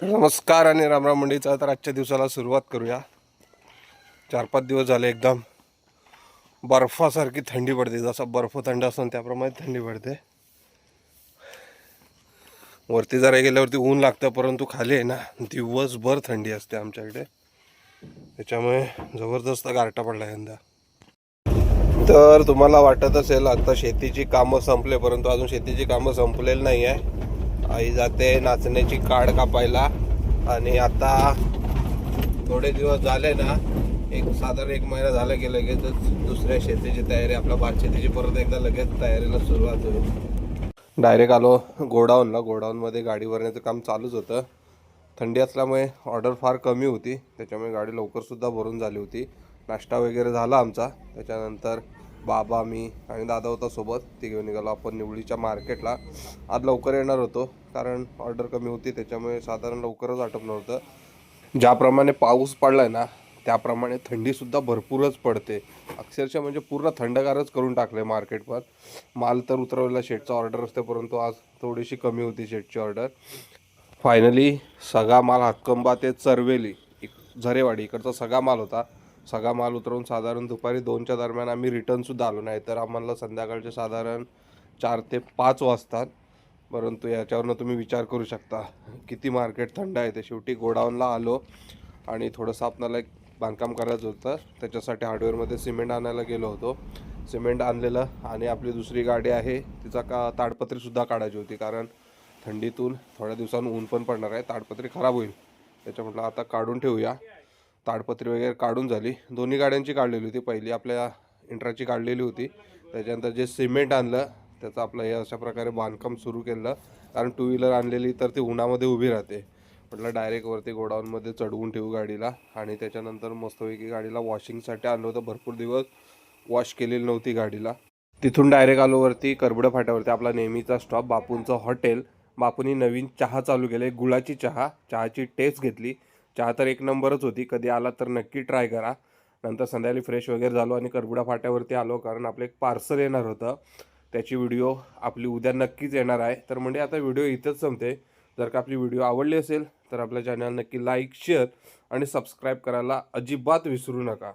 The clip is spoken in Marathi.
नमस्कार आणि रामराम मंडळीचा. तर आजच्या दिवसाला सुरुवात करूया. 4-5 दिवस झाले एकदम बर्फासारखी थंडी पडते. जसा बर्फ थंड असतो त्याप्रमाणे थंडी पडते. वरती जरा गेल्यावरती ऊन लागतं, परंतु खाली आहे ना दिवसभर थंडी असते आमच्याकडे. त्याच्यामुळे जबरदस्त गारठा पडला यंदा. तर तुम्हाला वाटत असेल आता शेतीची कामं संपले, परंतु अजून शेतीची कामं संपलेली नाही आहे. आई जाते नाचण्याची काड कापायला आणि आता थोडे दिवस झाले ना, साधारण 1 महिना झाला की लगेचच दुसऱ्या शेतीची तयारी, आपल्या भात शेतीची परत एकदा लगेच तयारीला सुरुवात होईल. डायरेक्ट आलो गोडाऊनमध्ये गाडी भरण्याचं काम चालूच होतं. थंडी असल्यामुळे ऑर्डर फार कमी होती, त्याच्यामुळे गाडी लवकरसुद्धा भरून झाली होती. नाश्ता वगैरे झाला आमचा. त्याच्यानंतर बाबा, मी आणि दादा होता सोबत. ते घेऊन निघालो आपण निवळीच्या मार्केटला. आज लवकर येणार होतो कारण ऑर्डर कमी होती, त्याच्यामुळे साधारण लवकरच आटपलं होतं. ज्याप्रमाणे पाऊस पडलाय ना त्याप्रमाणे थंडीसुद्धा भरपूरच पडते. अक्षरशः म्हणजे पूर्ण थंडगारच करून टाकले मार्केट पण. माल तर उतरवलेला शेटचा ऑर्डर असते, परंतु आज थोडीशी कमी होती शेटची ऑर्डर. फायनली सगळा माल हातकंबा ते चरवेली झरेवाडी इकडचा सगळा माल होता. सगळा माल उतरवून साधारण दुपारी 2च्या दरम्यान आम्ही रिटर्नसुद्धा आलो. नाही तर आम्हाला संध्याकाळचे साधारण 4 ते 5 वाजतात. परंतु याच्यावरनं तुम्ही विचार करू शकता किती मार्केट थंड आहे ते. शेवटी गोडाऊनला आलो आणि थोडंसं आपल्याला एक बांधकाम करायचं होतं, त्याच्यासाठी हार्डवेअरमध्ये सिमेंट आणायला गेलो होतो. सिमेंट आणलेलं आणि आपली दुसरी गाडी आहे तिचा ताडपत्रीसुद्धा काढायची होती, कारण थंडीतून थोड्या दिवसांनी ऊन पण पडणार आहे, ताडपत्री खराब होईल. त्याच्या म्हटलं आता काढून ठेवूया. ताडपत्री वगैरे काढून झाली. दोन्ही गाड्यांची काढलेली होती. पहिली आपल्या इंट्राची काढलेली होती. त्याच्यानंतर जे सिमेंट आणलं त्याचं आपलं हे अशा प्रकारे बांधकाम सुरू केलं, कारण 2 व्हीलर आणलेली तर ती उन्हामध्ये उभी राहते. म्हटलं डायरेक्ट वरती गोडाऊनमध्ये चढवून ठेवू गाडीला. आणि त्याच्यानंतर मस्तपैकी गाडीला वॉशिंगसाठी आणलं होतं. भरपूर दिवस वॉश केलेली नव्हती गाडीला. तिथून डायरेक्ट आलो वरती करबुडे फाट्यावरती, आपला नेहमीचा स्टॉप बापूंचं हॉटेल. बापूंनी नवीन चहा चालू केले, गुळाची चहाची टेस्ट घेतली. चहा तर 1 नंबरच होती. कधी आला तर नक्की ट्राय करा. नंतर संध्याकाळी फ्रेश वगैरे झालो आणि करबुडा फाट्यावरती आलो, कारण आपलं एक पार्सल येणार होतं. त्याची व्हिडिओ आपली उद्या नक्कीच येणार आहे. तर म्हणजे आता व्हिडिओ इथंच संपते. जर का आपली व्हिडिओ आवडली असेल तर आपल्या चॅनल नक्की लाईक, शेअर आणि सबस्क्राईब करायला अजिबात विसरू नका.